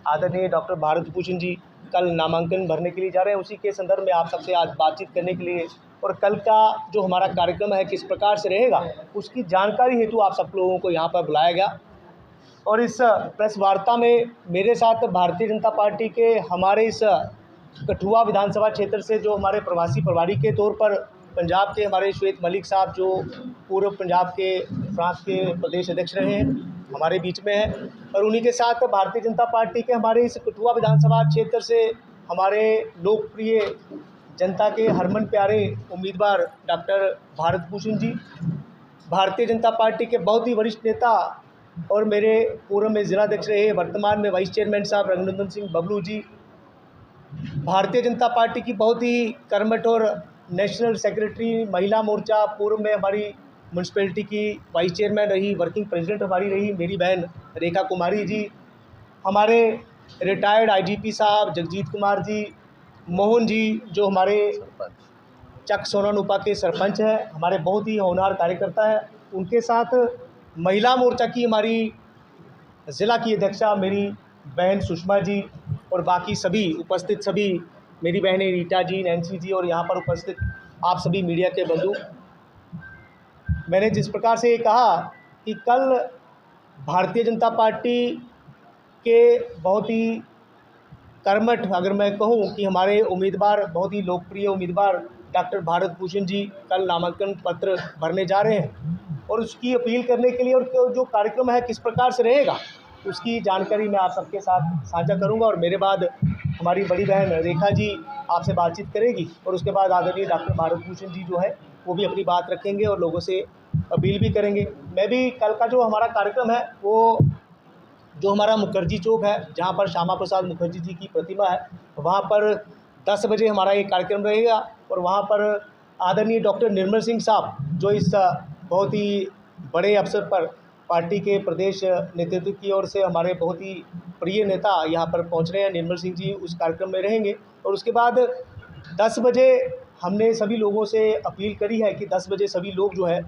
आदरणीय डॉक्टर भारत भूषण जी कल नामांकन भरने के लिए जा रहे हैं। उसी के संदर्भ में आप सबसे आज बातचीत करने के लिए और कल का जो हमारा कार्यक्रम है किस प्रकार से रहेगा उसकी जानकारी हेतु आप सब लोगों को यहाँ पर बुलाया गया। और इस प्रेस वार्ता में मेरे साथ भारतीय जनता पार्टी के हमारे इस कठुआ विधानसभा क्षेत्र से जो हमारे प्रवासी प्रभारी के तौर पर पंजाब के हमारे श्वेत मलिक साहब, जो पूर्व पंजाब के फ्रांस के प्रदेश अध्यक्ष रहे हैं, हमारे बीच में है। और उन्हीं के साथ भारतीय जनता पार्टी के हमारे इस कठुआ विधानसभा क्षेत्र से हमारे लोकप्रिय जनता के हरमन प्यारे उम्मीदवार डॉक्टर भारत भूषण जी, भारतीय जनता पार्टी के बहुत ही वरिष्ठ नेता और मेरे पूर्व में जिलाध्यक्ष रहे, वर्तमान में वाइस चेयरमैन साहब रघुनंदन सिंह बबलू जी, भारतीय जनता पार्टी की बहुत ही कर्मठ और नेशनल सेक्रेटरी महिला मोर्चा, पूर्व में हमारी म्यूनसिपैलिटी की वाइस चेयरमैन रही, वर्किंग प्रेसिडेंट हमारी रही मेरी बहन रेखा कुमारी जी, हमारे रिटायर्ड आईजीपी साहब जगजीत कुमार जी, मोहन जी जो हमारे चक सोनानुपा के सरपंच हैं, हमारे बहुत ही होनहार कार्यकर्ता है। उनके साथ महिला मोर्चा की हमारी ज़िला की अध्यक्षा मेरी बहन सुषमा जी और बाकी सभी उपस्थित सभी मेरी बहनें रीटा जी, नैन्सी जी और यहाँ पर उपस्थित आप सभी मीडिया के बंधु। मैंने जिस प्रकार से ये कहा कि कल भारतीय जनता पार्टी के बहुत ही कर्मठ, अगर मैं कहूँ कि हमारे उम्मीदवार, बहुत ही लोकप्रिय उम्मीदवार डॉक्टर भारत भूषण जी कल नामांकन पत्र भरने जा रहे हैं। और उसकी अपील करने के लिए और जो कार्यक्रम है किस प्रकार से रहेगा उसकी जानकारी मैं आप सबके साथ साझा करूंगा। और मेरे बाद हमारी बड़ी बहन रेखा जी आपसे बातचीत करेगी और उसके बाद आदरणीय डॉक्टर भारत भूषण जी जो है वो भी अपनी बात रखेंगे और लोगों से अपील भी करेंगे। मैं भी कल का जो हमारा कार्यक्रम है वो जो हमारा मुखर्जी चौक है जहाँ पर श्यामा प्रसाद मुखर्जी जी की प्रतिमा है, वहाँ पर 10 बजे हमारा ये कार्यक्रम रहेगा। और वहाँ पर आदरणीय डॉक्टर निर्मल सिंह साहब जो इस बहुत ही बड़े अवसर पर पार्टी के प्रदेश नेतृत्व की ओर से हमारे बहुत ही प्रिय नेता यहाँ पर पहुँच रहे हैं, निर्मल सिंह जी उस कार्यक्रम में रहेंगे। और उसके बाद 10 बजे हमने सभी लोगों से अपील करी है कि 10 बजे सभी लोग जो है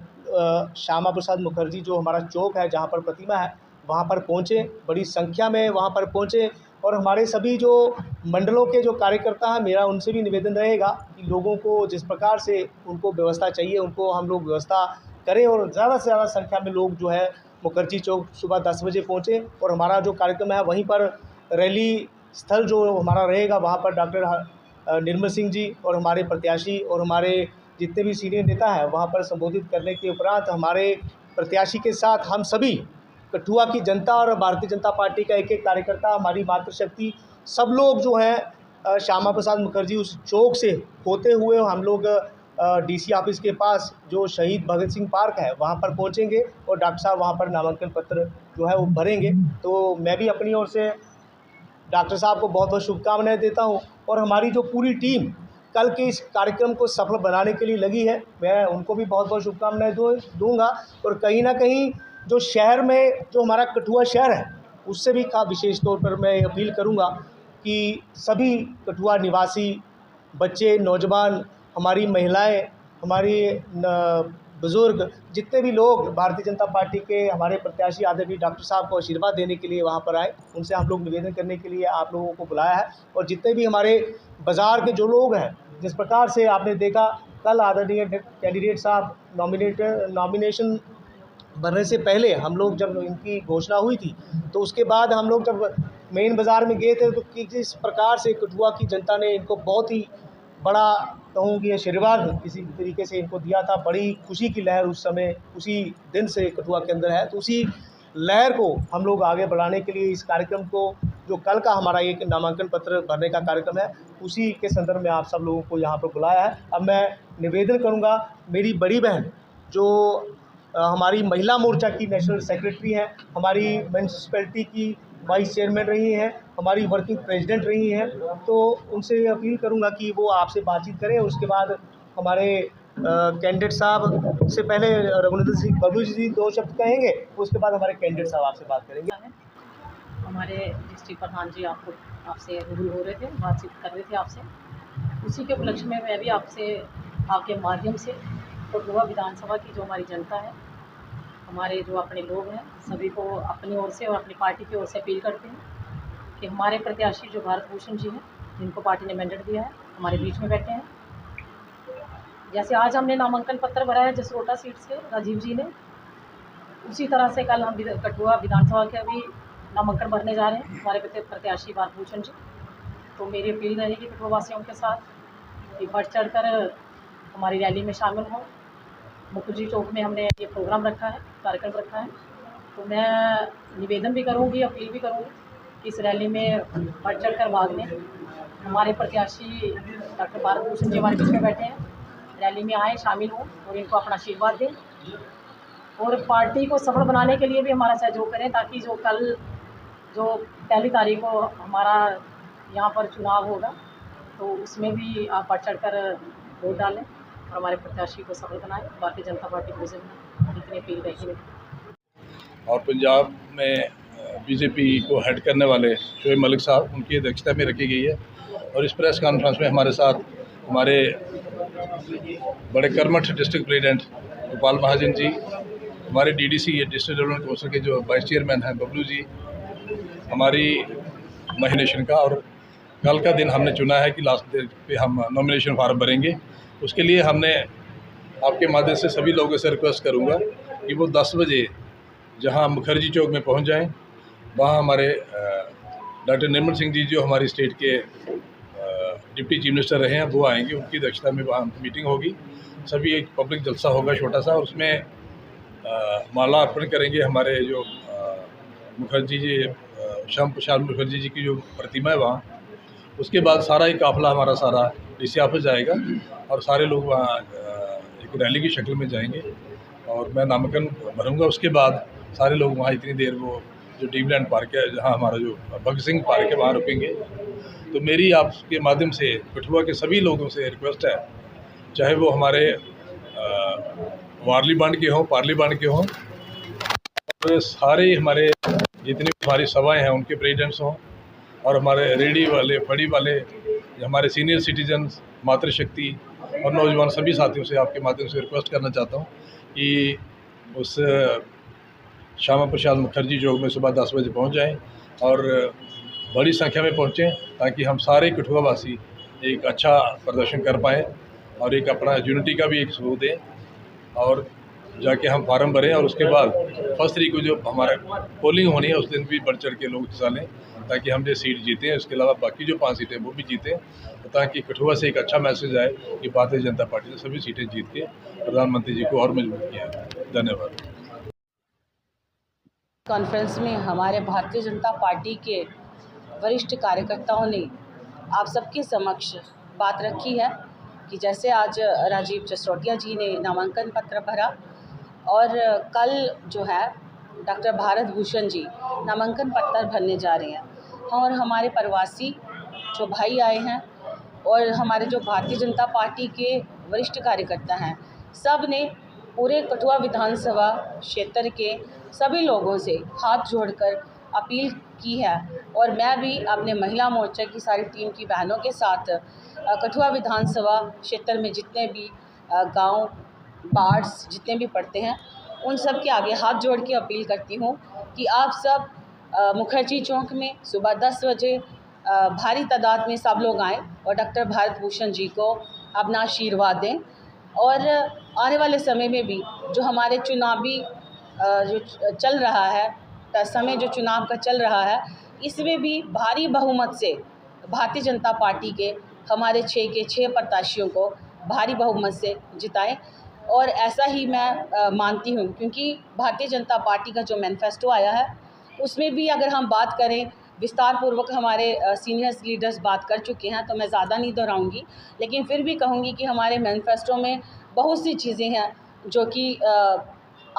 श्यामा प्रसाद मुखर्जी जो हमारा चौक है जहाँ पर प्रतिमा है वहाँ पर पहुँचे, बड़ी संख्या में वहाँ पर पहुँचे। और हमारे सभी जो मंडलों के जो कार्यकर्ता हैं, मेरा उनसे भी निवेदन रहेगा कि लोगों को जिस प्रकार से उनको व्यवस्था चाहिए उनको हम लोग व्यवस्था करें और ज़्यादा से ज़्यादा संख्या में लोग जो है मुखर्जी चौक सुबह 10 बजे पहुँचे। और हमारा जो कार्यक्रम है वहीं पर रैली स्थल जो हमारा रहेगा वहाँ पर डॉक्टर निर्मल सिंह जी और हमारे प्रत्याशी और हमारे जितने भी सीनियर नेता हैं वहाँ पर संबोधित करने के उपरांत हमारे प्रत्याशी के साथ हम सभी कठुआ की जनता और भारतीय जनता पार्टी का एक एक कार्यकर्ता, हमारी मातृशक्ति, सब लोग जो हैं श्यामा प्रसाद मुखर्जी उस चौक से होते हुए हम लोग डीसी ऑफिस के पास जो शहीद भगत सिंह पार्क है वहाँ पर पहुँचेंगे और डॉक्टर साहब वहाँ पर नामांकन पत्र जो है वो भरेंगे। तो मैं भी अपनी ओर से डॉक्टर साहब को बहुत बहुत शुभकामनाएं देता हूँ और हमारी जो पूरी टीम कल के इस कार्यक्रम को सफल बनाने के लिए लगी है, मैं उनको भी बहुत बहुत शुभकामनाएं दूँगा। और कहीं ना कहीं जो शहर में जो हमारा कठुआ शहर है उससे भी विशेष तौर पर मैं अपील करूंगा कि सभी कठुआ निवासी बच्चे, नौजवान, हमारी महिलाएं, हमारी बुज़ुर्ग, जितने भी लोग भारतीय जनता पार्टी के हमारे प्रत्याशी आदरणीय डॉक्टर साहब को आशीर्वाद देने के लिए वहां पर आए, उनसे हम लोग निवेदन करने के लिए आप लोगों को बुलाया है। और जितने भी हमारे बाज़ार के जो लोग हैं, जिस प्रकार से आपने देखा कल आदरणीय कैंडिडेट साहब नॉमिनेशन भरने से पहले हम लोग जब इनकी घोषणा हुई थी तो उसके बाद हम लोग जब मेन बाज़ार में गए थे तो किस प्रकार से कठुआ की जनता ने इनको बहुत ही बड़ा कहूँ कि आशीर्वाद किसी तरीके से इनको दिया था। बड़ी खुशी की लहर उस समय उसी दिन से कठुआ के अंदर है। तो उसी लहर को हम लोग आगे बढ़ाने के लिए इस कार्यक्रम को जो कल का हमारा एक नामांकन पत्र भरने का कार्यक्रम है उसी के संदर्भ में आप सब लोगों को यहाँ पर बुलाया है। अब मैं निवेदन करूँगा, मेरी बड़ी बहन जो हमारी महिला मोर्चा की नेशनल सेक्रेटरी हैं, हमारी म्यूनसिपैलिटी की वाइस चेयरमैन रही हैं, हमारी वर्किंग प्रेसिडेंट रही हैं, तो उनसे अपील करूंगा कि वो आपसे बातचीत करें। उसके बाद हमारे कैंडिडेट साहब से पहले रघुनंदन सिंह बबलू जी 2 शब्द कहेंगे, उसके बाद हमारे कैंडिडेट साहब आपसे बात करेंगे। हमारे डिस्ट्रिक्ट प्रधान जी आपसे रूबरू हो रहे थे, बातचीत कर रहे थे आपसे, उसी के उपलक्ष्य में मैं भी आपसे आपके माध्यम से कठुआ विधानसभा की जो हमारी जनता है, हमारे जो अपने लोग हैं, सभी को अपनी ओर से और अपनी पार्टी की ओर से अपील करते हैं कि हमारे प्रत्याशी जो भारत भूषण जी हैं, जिनको पार्टी ने मैंडेट दिया है, हमारे बीच में बैठे हैं। जैसे आज हमने नामांकन पत्र भरा है जसरोटा सीट से राजीव जी ने, उसी तरह से कल हम कठुआ विधानसभा के भी नामांकन भरने जा रहे हैं हमारे प्रत्याशी भारत भूषण जी। तो मेरी अपील रहेगी कठुआ वासियों के साथ कि बढ़ चढ़ कर हमारी रैली में शामिल हों। मुखर्जी चौक में हमने ये प्रोग्राम रखा है, कार्यक्रम रखा है। तो मैं निवेदन भी करूँगी, अपील भी करूँगी कि इस रैली में बढ़ चढ़ कर भाग लें। हमारे प्रत्याशी डॉक्टर भारत भूषण जी हमारे बीच में बैठे हैं, रैली में आएँ, शामिल हों और इनको अपना आशीर्वाद दें और पार्टी को सफल बनाने के लिए भी हमारा सहयोग करें, ताकि जो 1 तारीख को हमारा यहाँ पर चुनाव होगा तो उसमें भी आप बढ़ चढ़ कर वोट डालें और हमारे प्रत्याशी को सफल बनाएं। भारतीय जनता पार्टी प्रेसिडेंट इतनी अपील रहेगी। और पंजाब में बीजेपी को हेड करने वाले शोएब मलिक साहब, उनकी अध्यक्षता में रखी गई है। और इस प्रेस कॉन्फ्रेंस में हमारे साथ हमारे बड़े कर्मठ डिस्ट्रिक्ट प्रेसिडेंट गोपाल महाजन जी, हमारे डीडीसी डिस्ट्रिक्ट डेवलपमेंट काउंसिल के जो वाइस चेयरमैन हैं बबलू जी, हमारी महिलेशन का। और कल का दिन हमने चुना है कि लास्ट डे पे हम नॉमिनेशन फार्म भरेंगे। उसके लिए हमने आपके माध्यम से सभी लोगों से रिक्वेस्ट करूंगा कि वो 10 बजे जहां मुखर्जी चौक में पहुंच जाएं। वहां हमारे डॉक्टर निर्मल सिंह जी, जो हमारी स्टेट के डिप्टी चीफ मिनिस्टर रहे हैं, वो आएंगे। उनकी अध्यक्षता में वहाँ मीटिंग होगी। सभी एक पब्लिक जलसा होगा छोटा सा, और उसमें माला अर्पण करेंगे हमारे जो मुखर्जी जी, श्याम प्रसाद मुखर्जी जी की जो प्रतिमा है वहाँ। उसके बाद सारा ही काफिला हमारा सारा डीसी ऑफिस जाएगा और सारे लोग वहाँ एक रैली की शक्ल में जाएंगे और मैं नामांकन भरूंगा। उसके बाद सारे लोग वहाँ इतनी देर वो जो ड्रीमलैंड पार्क है, जहाँ हमारा जो भगत सिंह पार्क है, वहाँ रुकेंगे। तो मेरी आपके माध्यम से कठुआ के सभी लोगों से रिक्वेस्ट है, चाहे वो हमारे वारली बांड के हों, पार्ली बांड के हों, तो सारे हमारे जितनी हमारी सभाएं हैं उनके प्रेसिडेंट्स हों, और हमारे रेडी वाले, फड़ी वाले, हमारे सीनियर सिटीजन्स, मातृशक्ति और नौजवान सभी साथियों से आपके माध्यम से रिक्वेस्ट करना चाहता हूँ कि उस श्यामा प्रसाद मुखर्जी चौक में सुबह 10 बजे पहुँच जाएँ और बड़ी संख्या में पहुँचें, ताकि हम सारे कठुआ वासी एक अच्छा प्रदर्शन कर पाएँ और एक अपना यूनिटी का भी एक सबूत दें और जाके हम फार्म भरें। और उसके बाद 1 तारीख को जो हमारा पोलिंग होनी है उस दिन भी बढ़ चढ़ के लोग हिस्सा लें, ताकि हम ये सीट जीतें। उसके अलावा बाकी जो 5 सीटें वो भी जीतें, ताकि कठुआ से एक अच्छा मैसेज आए कि भारतीय जनता पार्टी ने सभी सीटें जीत के प्रधानमंत्री जी को और मजबूत किया है। धन्यवाद। कॉन्फ्रेंस में हमारे भारतीय जनता पार्टी के वरिष्ठ कार्यकर्ताओं ने आप सबके समक्ष बात रखी है कि जैसे आज राजीव जसरोटिया जी ने नामांकन पत्र भरा और कल जो है डॉक्टर भारत भूषण जी नामांकन पत्र भरने जा रहे हैं, और हमारे प्रवासी जो भाई आए हैं और हमारे जो भारतीय जनता पार्टी के वरिष्ठ कार्यकर्ता हैं, सब ने पूरे कठुआ विधानसभा क्षेत्र के सभी लोगों से हाथ जोड़कर अपील की है। और मैं भी अपने महिला मोर्चा की सारी टीम की बहनों के साथ कठुआ विधानसभा क्षेत्र में जितने भी गांव वार्ड्स जितने भी पड़ते हैं, उन सब के आगे हाथ जोड़ के अपील करती हूं कि आप सब मुखर्जी चौक में सुबह 10 बजे भारी तादाद में सब लोग आएँ और डॉक्टर भारत भूषण जी को अपना आशीर्वाद दें। और आने वाले समय में भी जो हमारे चुनावी जो चल रहा है समय, जो चुनाव का चल रहा है, इसमें भी भारी बहुमत से भारतीय जनता पार्टी के हमारे 6 के 6 प्रत्याशियों को भारी बहुमत से जिताएं। और ऐसा ही मैं मानती हूं, क्योंकि भारतीय जनता पार्टी का जो मैनिफेस्टो आया है उसमें भी अगर हम बात करें विस्तार पूर्वक, हमारे सीनियर्स लीडर्स बात कर चुके हैं, तो मैं ज़्यादा नहीं दोहराऊंगी, लेकिन फिर भी कहूंगी कि हमारे मैनिफेस्टो में बहुत सी चीज़ें हैं जो कि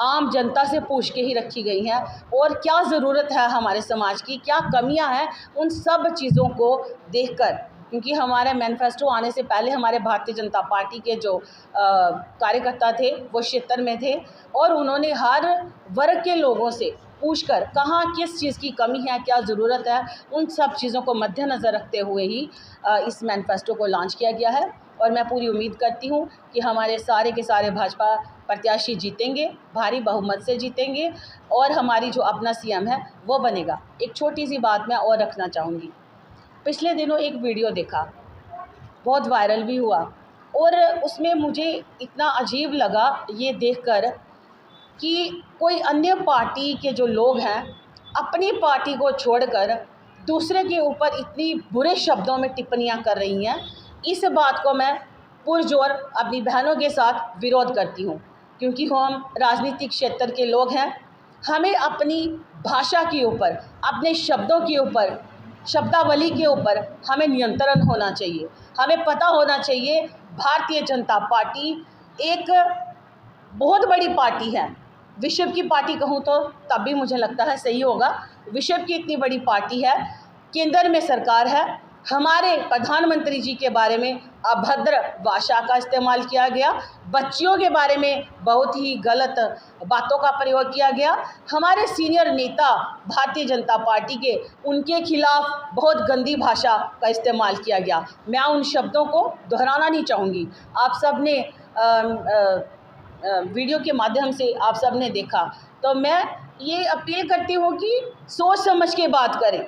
आम जनता से पूछ के ही रखी गई हैं, और क्या ज़रूरत है हमारे समाज की, क्या कमियां हैं, उन सब चीज़ों को देखकर, क्योंकि हमारे मैनिफेस्टो आने से पहले हमारे भारतीय जनता पार्टी के जो कार्यकर्ता थे वो क्षेत्र में थे और उन्होंने हर वर्ग के लोगों से पूछकर कहाँ किस चीज़ की कमी है, क्या ज़रूरत है, उन सब चीज़ों को मद्देनज़र रखते हुए ही इस मैनिफेस्टो को लॉन्च किया गया है। और मैं पूरी उम्मीद करती हूँ कि हमारे सारे के सारे भाजपा प्रत्याशी जीतेंगे, भारी बहुमत से जीतेंगे और हमारी जो अपना सीएम है वो बनेगा। एक छोटी सी बात मैं और रखना चाहूँगी। पिछले दिनों एक वीडियो देखा, बहुत वायरल भी हुआ, और उसमें मुझे इतना अजीब लगा ये देखकर कि कोई अन्य पार्टी के जो लोग हैं अपनी पार्टी को छोड़कर दूसरे के ऊपर इतनी बुरे शब्दों में टिप्पणियां कर रही हैं। इस बात को मैं पुरजोर अपनी बहनों के साथ विरोध करती हूं, क्योंकि हम राजनीतिक क्षेत्र के लोग हैं। हमें अपनी भाषा के ऊपर, अपने शब्दों के ऊपर, शब्दावली के ऊपर हमें नियंत्रण होना चाहिए। हमें पता होना चाहिए भारतीय जनता पार्टी एक बहुत बड़ी पार्टी है। विश्व की पार्टी कहूँ तो तब भी मुझे लगता है सही होगा। विश्व की इतनी बड़ी पार्टी है, केंद्र में सरकार है। हमारे प्रधानमंत्री जी के बारे में अभद्र भाषा का इस्तेमाल किया गया, बच्चियों के बारे में बहुत ही गलत बातों का प्रयोग किया गया। हमारे सीनियर नेता भारतीय जनता पार्टी के, उनके खिलाफ बहुत गंदी भाषा का इस्तेमाल किया गया। मैं उन शब्दों को दोहराना नहीं चाहूँगी। आप सब ने वीडियो के माध्यम से आप सब ने देखा, तो मैं ये अपील करती हूँ कि सोच समझ के बात करें।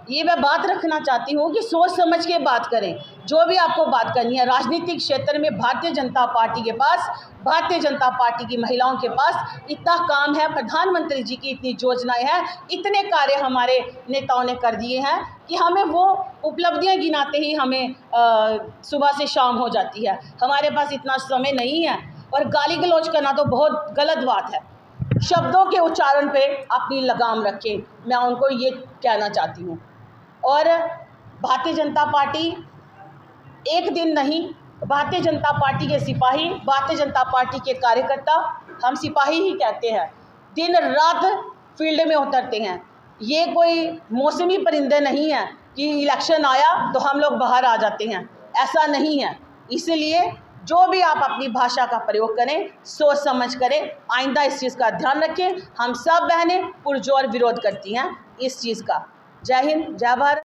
ये मैं बात रखना चाहती हूँ कि सोच समझ के बात करें। जो भी आपको बात करनी है राजनीतिक क्षेत्र में, भारतीय जनता पार्टी के पास, भारतीय जनता पार्टी की महिलाओं के पास इतना काम है, प्रधानमंत्री जी की इतनी योजनाएं हैं, इतने कार्य हमारे नेताओं ने कर दिए हैं कि हमें वो उपलब्धियां गिनाते ही हमें सुबह से शाम हो जाती है। हमारे पास इतना समय नहीं है। और गाली गलौज करना तो बहुत गलत बात है। शब्दों के उच्चारण पे अपनी लगाम रखें, मैं उनको ये कहना चाहती हूँ। और भारतीय जनता पार्टी एक दिन नहीं, भारतीय जनता पार्टी के सिपाही, भारतीय जनता पार्टी के कार्यकर्ता, हम सिपाही ही कहते हैं, दिन रात फील्ड में उतरते हैं। ये कोई मौसमी परिंदे नहीं हैं कि इलेक्शन आया तो हम लोग बाहर आ जाते हैं, ऐसा नहीं है। इसलिए जो भी आप अपनी भाषा का प्रयोग करें, सोच समझ करें। आइंदा इस चीज़ का ध्यान रखें। हम सब बहनें पुरजोर विरोध करती हैं इस चीज़ का। जय हिंद, जय भारत।